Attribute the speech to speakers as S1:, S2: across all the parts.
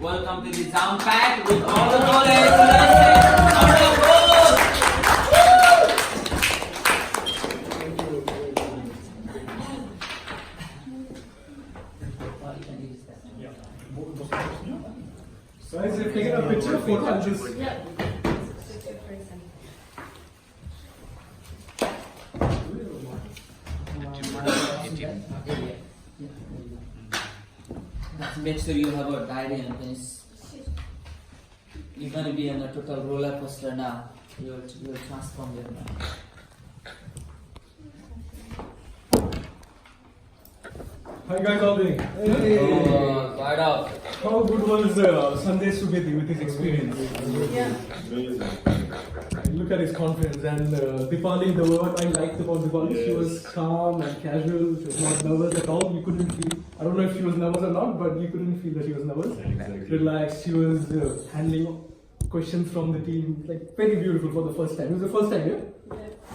S1: Welcome to the Sound Pack with all the knowledge. Let's say,
S2: So as you're taking a picture, photo, I'll just...
S1: Make sure you have a diary and things. You're gonna be on a total roller coaster now. You'll transform your mind.
S2: Hi guys, how are you doing? Hey.
S1: Oh, fired up.
S2: How good was Sandesh Subedi with his experience?
S3: Yeah.
S2: Look at his confidence and Dipali, the word I liked about Dipali, she was calm and casual, she was not nervous at all, you couldn't feel, I don't know if she was nervous or not, but you couldn't feel that she was nervous. Relaxed, she was handling questions from the team, like very beautiful for the first time. It was the first time, yeah?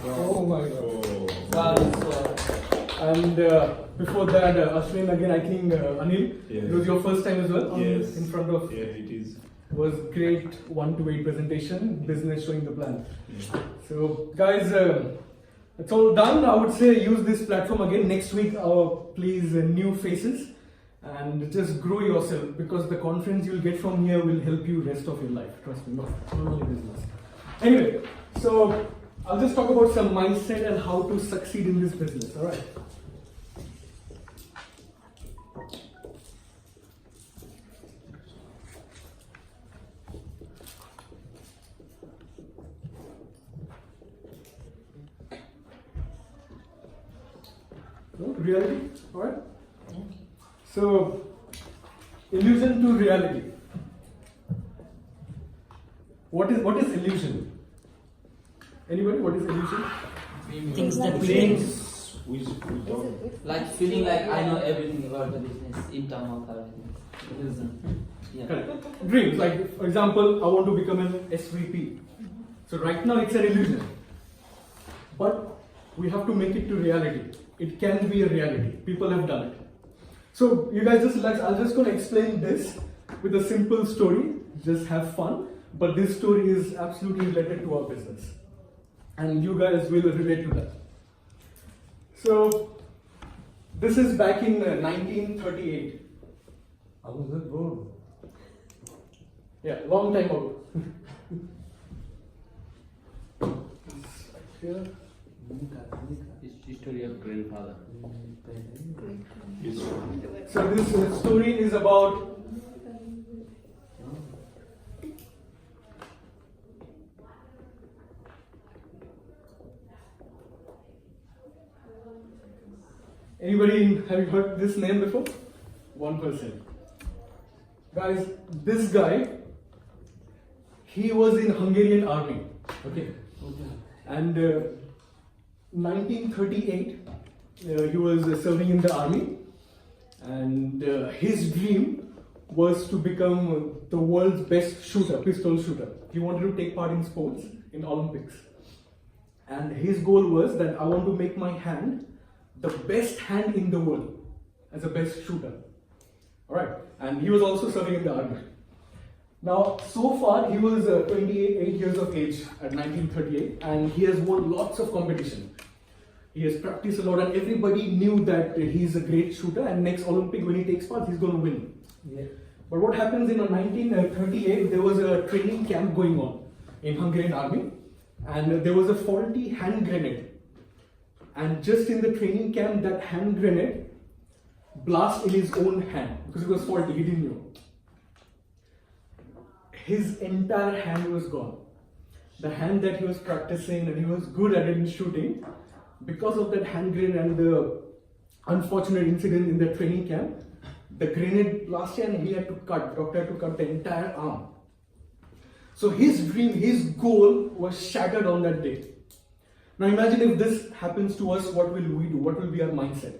S2: Oh my god.
S1: Wow, so,
S2: And before that, Ashwin, again, I think Anil, it was your first time as well
S4: Yes.
S2: in front of.
S4: Yeah, it is.
S2: It was great 1-to-8 presentation, business showing the plan.
S4: Yeah.
S2: So, guys, it's all done. I would say use this platform again next week. Please, new faces and just grow yourself because the confidence you'll get from here will help you rest of your life. Trust me, not only business. Anyway, so I'll just talk about some mindset and how to succeed in this business. All right. Reality, alright? So, illusion to reality. What is illusion? Anybody? What is illusion?
S1: things that we
S2: Things.
S4: We don't.
S1: like feeling like I know everything about the business in terms of everything. Illusion. Yeah.
S2: Correct. Dreams. Like, for example, I want to become an SVP. So right now it's an illusion, but we have to make it to reality. It can be a reality. People have done it. So you guys just relax. I'm just going to explain this with a simple story. Just have fun. But this story is absolutely related to our business. And you guys will relate to that. So this is back in 1938.
S4: How was that born?
S2: Yeah, long time ago. Here.
S4: History of grandfather.
S2: So this story is about anybody have you heard this name before? One person. Guys, this guy, he was in Hungarian army. Okay. And 1938, he was serving in the army, and his dream was to become the world's best shooter, pistol shooter. He wanted to take part in sports, in Olympics. And his goal was that I want to make my hand the best hand in the world as a best shooter. Alright, and he was also serving in the army. Now, so far, he was 28 years of age at 1938, and he has won lots of competition. He has practiced a lot, and everybody knew that he's a great shooter, and next Olympic, when he takes part, he's going to win.
S1: Yeah.
S2: But what happens in 1938, there was a training camp going on in Hungarian army, and there was a faulty hand grenade. And just in the training camp, that hand grenade blast in his own hand because it was faulty, he didn't know. His entire hand was gone. The hand that he was practicing and he was good at it in shooting, because of that hand grenade and the unfortunate incident in the training camp, the grenade blasted and he had to cut, doctor had to cut the entire arm. So his dream, his goal was shattered on that day. Now imagine if this happens to us, what will we do? What will be our mindset?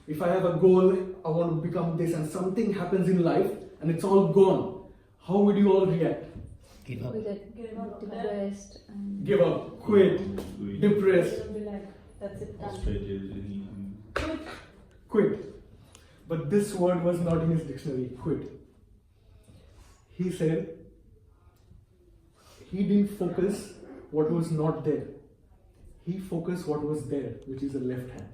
S2: If I have a goal, I want to become this, and something happens in life and it's all gone, how would you all react?
S3: Give up. Depressed.
S2: Give up, quit, depressed,
S3: It'll be like, that's it, done.
S4: Frustrated.
S2: quit. But this word was not in his dictionary, quit. he said he didn't focus what was not there. He focused what was there, which is the left hand.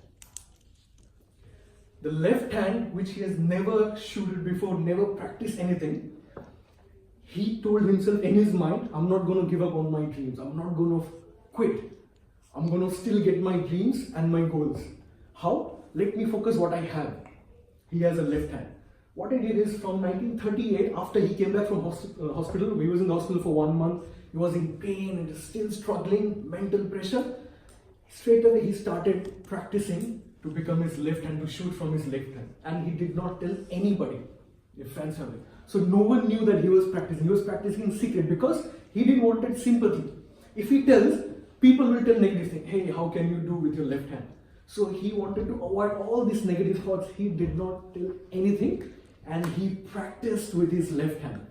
S2: The left hand, which he has never shooted before, never practiced anything, he told himself in his mind, I'm not going to give up on my dreams. I'm not going to quit. I'm going to still get my dreams and my goals. How? Let me focus what I have. He has a left hand. What he did is from 1938, after he came back from hospital, he was in the hospital for 1 month, he was in pain and still struggling, mental pressure. Straight away he started practicing to become his left hand, to shoot from his left hand. And he did not tell anybody, his friends, family. So no one knew that he was practicing. He was practicing in secret because he didn't want sympathy. If he tells, people will tell negative things. Hey, how can you do with your left hand? So he wanted to avoid all these negative thoughts. He did not tell anything and he practiced with his left hand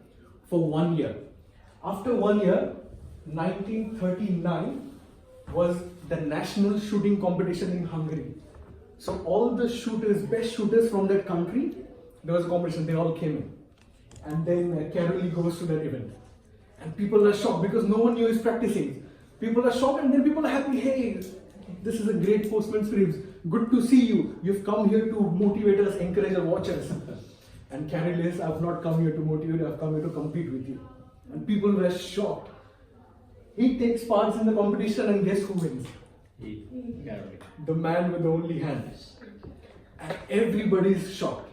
S2: for 1 year. After 1 year, 1939 was the national shooting competition in Hungary. So all the shooters, best shooters from that country, there was a competition, they all came in. And then Carolee goes to that event. And people are shocked because no one knew he's practicing. People are shocked and then people are happy. Hey, this is a great Postman's Ribs. Good to see you. You've come here to motivate us, encourage our watchers. And Carolee says, I've not come here to motivate you, I've come here to compete with you. And people were shocked. He takes part in the competition and guess who wins? The man with the only hand. And everybody is shocked.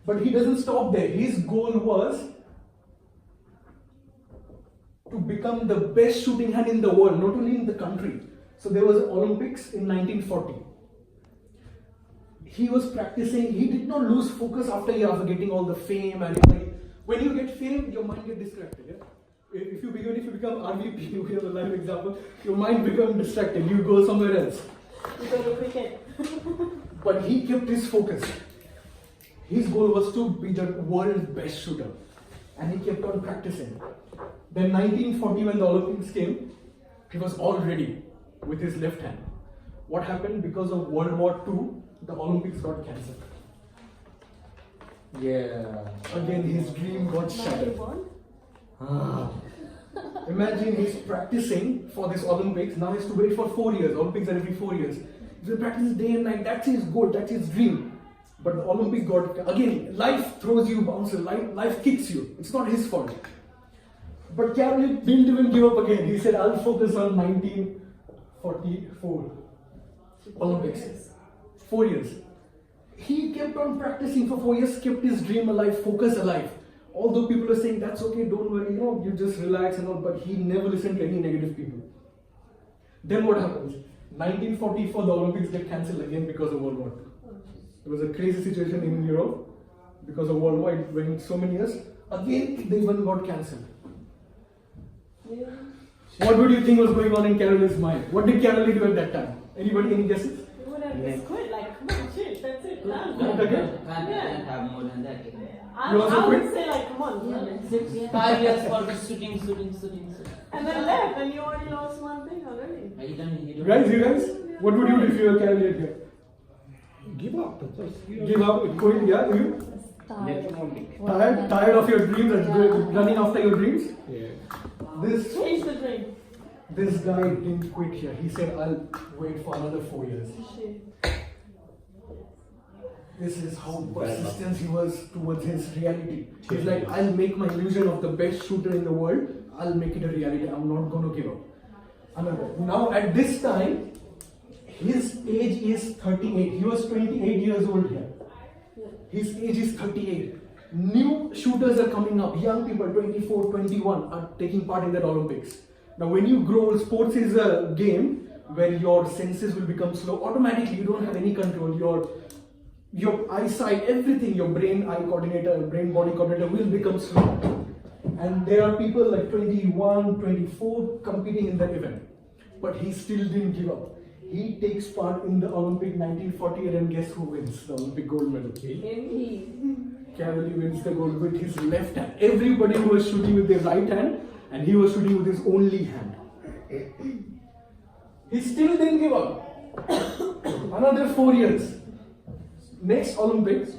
S2: But he doesn't stop there. His goal was to become the best shooting hand in the world, not only in the country. So there was Olympics in 1940. He was practicing. He did not lose focus after getting all the fame. And when you get fame, your mind gets distracted. Yeah? If you become RVP, we have a live example, your mind becomes distracted. You go somewhere else.
S3: You go to cricket.
S2: But he kept his focus. His goal was to be the world's best shooter. And he kept on practicing. Then 1940, when the Olympics came, he was all ready with his left hand. What happened? Because of World War II, the Olympics got cancelled.
S4: Yeah.
S2: Again, his dream got shattered. Imagine he's practicing for this Olympics. Now he has to wait for 4 years. Olympics are every 4 years. He's practicing day and night. That's his goal. That's his dream. But the Olympics got... Again, life throws you bounces. Life kicks you. It's not his fault. But Carolee didn't even give up again. He said, I'll focus on 1944 Olympics. 4 years. He kept on practicing for 4 years, kept his dream alive, focus alive. Although people are saying, that's okay, don't worry, you just relax and all, but he never listened to any negative people. Then what happens? 1944, the Olympics get cancelled again because of World War II. It was a crazy situation in Europe because of World War. It went so many years. Again, they even got cancelled.
S3: Yeah.
S2: What would you think was going on in Carolee's mind? What did Carolee do at that time? Anybody, any guesses?
S3: You would have just quit, like, come on, shit, that's it. Done.
S1: Can't have more than that.
S3: I
S2: You also
S3: would
S2: quit?
S3: say, like, come on.
S1: 5 years for the shooting.
S3: And then left, and you already lost one thing already.
S1: You don't
S2: You guys, what would you do if you were Carolee here?
S4: Give up.
S2: Give up, quit, yeah? You? Tired of your dreams and running after your dreams?
S4: Yeah.
S3: Change the dream.
S2: This guy didn't quit here. He said, I'll wait for another 4 years.
S3: Shit.
S2: This is how persistent he was towards his reality. He's like, I'll make my illusion of the best shooter in the world. I'll make it a reality. I'm not going to give up. Now at this time, his age is 38. He was 28 years old here. His age is 38. New shooters are coming up. Young people, 24, 21, are taking part in that Olympics. Now when you grow, sports is a game where your senses will become slow. Automatically, you don't have any control. Your eyesight, everything, your brain-eye coordinator, brain-body coordinator will become slow. And there are people like 21, 24 competing in that event. But he still didn't give up. He takes part in the Olympic 1948 and guess who wins the Olympic gold medal? Carolee wins the gold with his left hand. Everybody was shooting with their right hand and he was shooting with his only hand. He still didn't give up. Another 4 years. Next Olympics,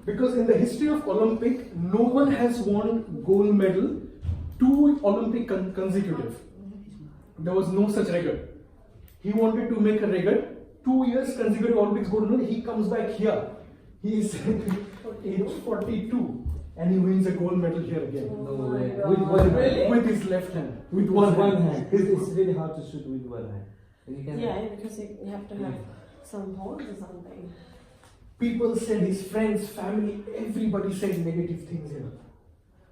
S2: Because in the history of Olympic, no one has won gold medal 2 Olympic consecutive. There was no such record. He wanted to make a record. 2 years consecutive Olympics gold medal. He comes back here. He is age 42 and he wins a gold medal here again.
S4: No way.
S3: God.
S4: With one hand.
S3: Really?
S2: With his left hand. With
S4: One
S2: one hand.
S4: hand. It's really hard to shoot with one hand. You can
S3: Yeah, because you have to have some holes or something.
S2: People said, his friends, family, everybody said negative things here,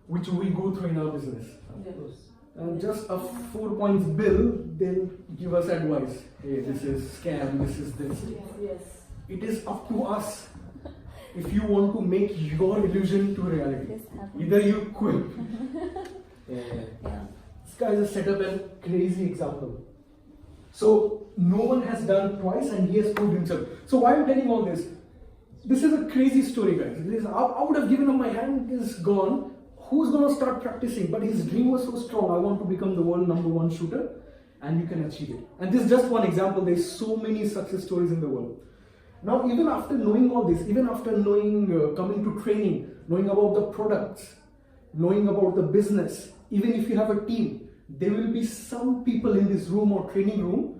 S2: which we go through in our business.
S3: Yeah.
S2: Just a 4 points bill, they'll give us advice. Hey, this is scam, this is this.
S3: Yes.
S2: It is up to us if you want to make your illusion to reality. Either you quit. This guy has set up a crazy example. So no one has done twice and he has proved himself. So why I'm telling all this? This is a crazy story, guys. I would have given up, my hand is gone. Who's going to start practicing? But his dream was so strong. I want to become the world #1 shooter, and you can achieve it. And this is just one example. There's so many success stories in the world. Now, even after knowing all this, even after knowing, coming to training, knowing about the products, knowing about the business, even if you have a team, there will be some people in this room or training room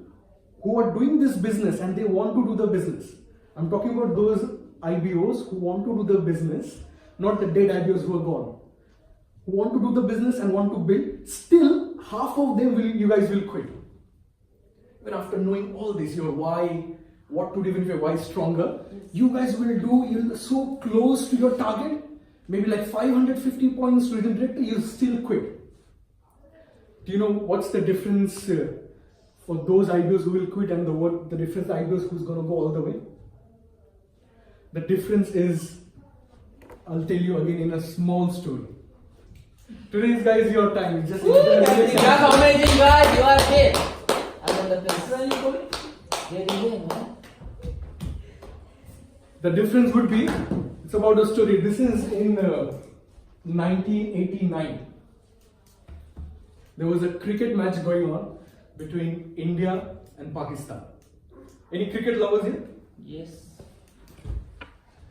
S2: who are doing this business and they want to do the business. I'm talking about those IBOs who want to do the business, not the dead IBOs who are gone. Who want to do the business and want to build, still half of them you guys will quit. Even after knowing all this, your why, what to do if your why is stronger, you guys will do, you're so close to your target, maybe like 550 points to the director, you'll still quit. Do you know what's the difference for those IBOs who will quit and the difference IBOs who's going to go all the way? The difference is, I'll tell you again in a small story. Today's guys, your time. It's just
S1: That's amazing, guys. You are there. I'm on the place. Where are you going? Where are you going, man?
S2: The difference would be, it's about a story. This is in 1989. There was a cricket match going on between India and Pakistan. Any cricket lovers here?
S1: Yes.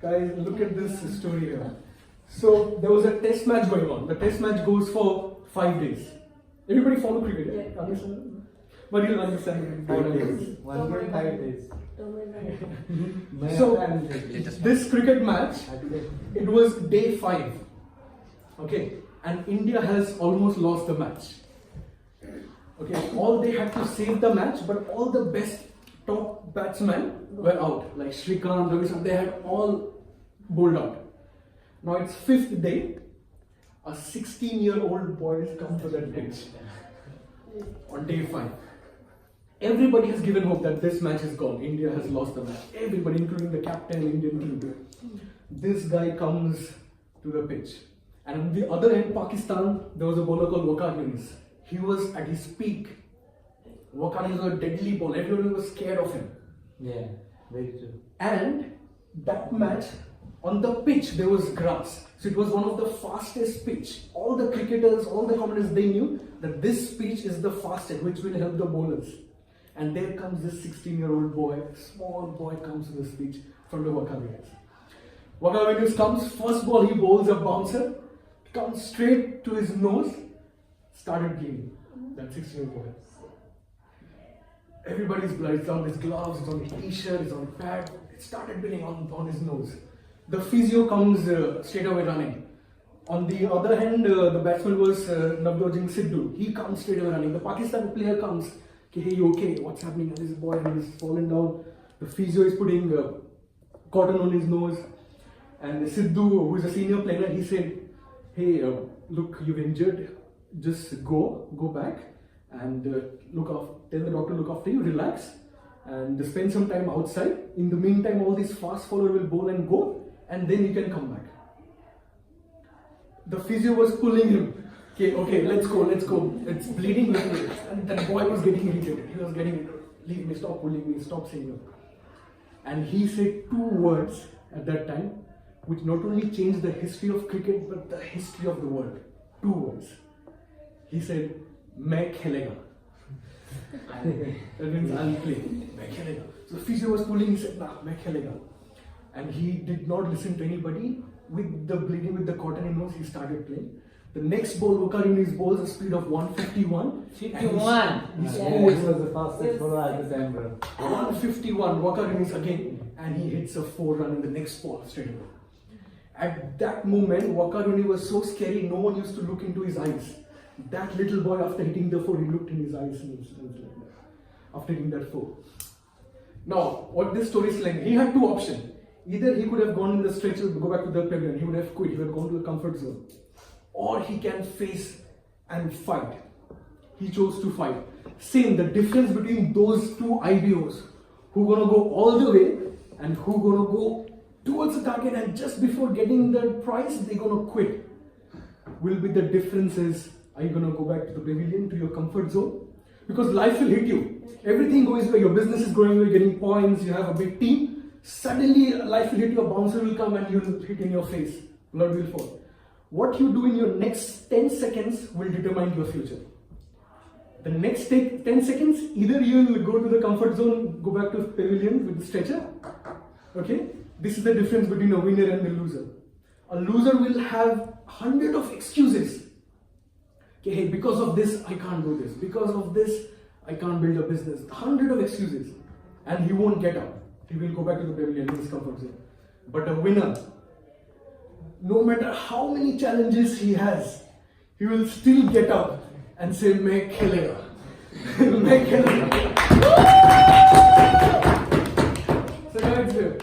S2: Guys, look at this story here. So there was a test match going on. The test match goes for 5 days. Everybody follow cricket? Yeah. Understand? But you'll understand.
S4: 5 days. 1 game, 5 days.
S2: So this cricket match, it was day 5. Okay, and India has almost lost the match. Okay, all they had to save the match, but all the best top batsmen were out. Like Shrikant, Ravi, they had all bowled out. Now it's 5th day. A 16-year-old boy has come to that pitch on day 5. Everybody has given hope that this match is gone. India has lost the match. Everybody, including the captain, Indian team. This guy comes to the pitch. And on the other end, Pakistan, there was a bowler called Waqar Younis. He was at his peak. Waqar Younis was a deadly bowler. Everyone was scared of him.
S4: Yeah, very true.
S2: And that match, on the pitch, there was grass. So it was one of the fastest pitch. All the cricketers, all the commentators, they knew that this pitch is the fastest, which will help the bowlers. And there comes this 16-year-old boy, small boy comes to this pitch from the Waqar Younis. Waqar Younis comes, first ball he bowls a bouncer, comes straight to his nose, started bleeding. That 16-year-old boy. Everybody's blood, it's on his gloves, it's on his t-shirt, it's on his pad, it started bleeding on his nose. The physio comes straight away running. On the other hand, the batsman was Navjot Sidhu. He comes straight away running. The Pakistan player comes, okay, hey, you okay? What's happening? This boy is falling down. The physio is putting cotton on his nose. And Sidhu, who is a senior player, he said, hey, look, you've injured. Just go back and tell the doctor look after you, relax, and spend some time outside. In the meantime, all these fast followers will bowl and go, and then you can come back. The physio was pulling him. Okay, let's go. It's bleeding. And that boy was getting irritated. He was getting irritated. Leave me, stop pulling me, stop saying it. And he said 2 words at that time, which not only changed the history of cricket, but the history of the world. 2 words. He said, "Main khelega." That means I'll play. Main khelega. So the physio was pulling, he said, "Nah, main khelega." And he did not listen to anybody. with the bleeding with the cotton in nose, he started playing. The next ball, Waqar Yunis bowls a speed of 151.
S1: 51.
S2: He
S4: He
S2: scores
S4: was the fastest bowler at the time, bro.
S2: 151. Waqar Yunis again, and he hits a 4-run in the next ball straight away. At that moment, Waqar Yunis was so scary, no one used to look into his eyes. That little boy, after hitting the 4, he looked in his eyes and was like that. After hitting that 4. Now, what this story is like, he had two options. Either he could have gone in the stretcher, go back to the pavilion, he would have quit, he would have gone to the comfort zone. Or he can face and fight. He chose to fight. Same, the difference between those two IBOs, who gonna go all the way and who gonna go towards the target and just before getting the prize, they gonna quit. Will be the differences. Are you gonna go back to the pavilion, to your comfort zone? Because life will hit you. Everything goes where your business is going, you're getting points, you have a big team. Suddenly life will hit you, a bouncer will come and you'll hit in your face. Blood will fall. What you do in your next 10 seconds will determine your future. The next 10 seconds, either you'll go to the comfort zone, go back to the pavilion with the stretcher. Okay? This is the difference between a winner and a loser. A loser will have 100 of excuses. Okay, hey, because of this, I can't do this. Because of this, I can't build a business. 100 of excuses. And he won't get out. He will go back to the pavilion in his comfort zone. But a winner, no matter how many challenges he has, he will still get up and say, "Main khelega." Main khelega. So guys,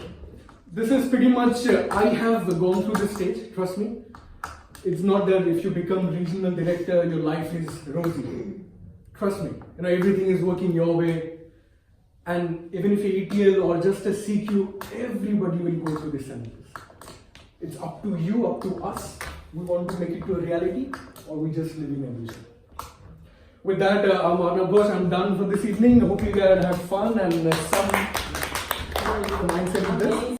S2: this is pretty much, I have gone through this stage, trust me. It's not that if you become regional director, your life is rosy. Trust me, everything is working your way. And even if you're ATL or just a CQ, everybody will go through this challenges. It's up to you, up to us. We want to make it to a reality, or we just live in illusion. With that, I'm done for this evening. I hope you guys have fun and some mindset with this.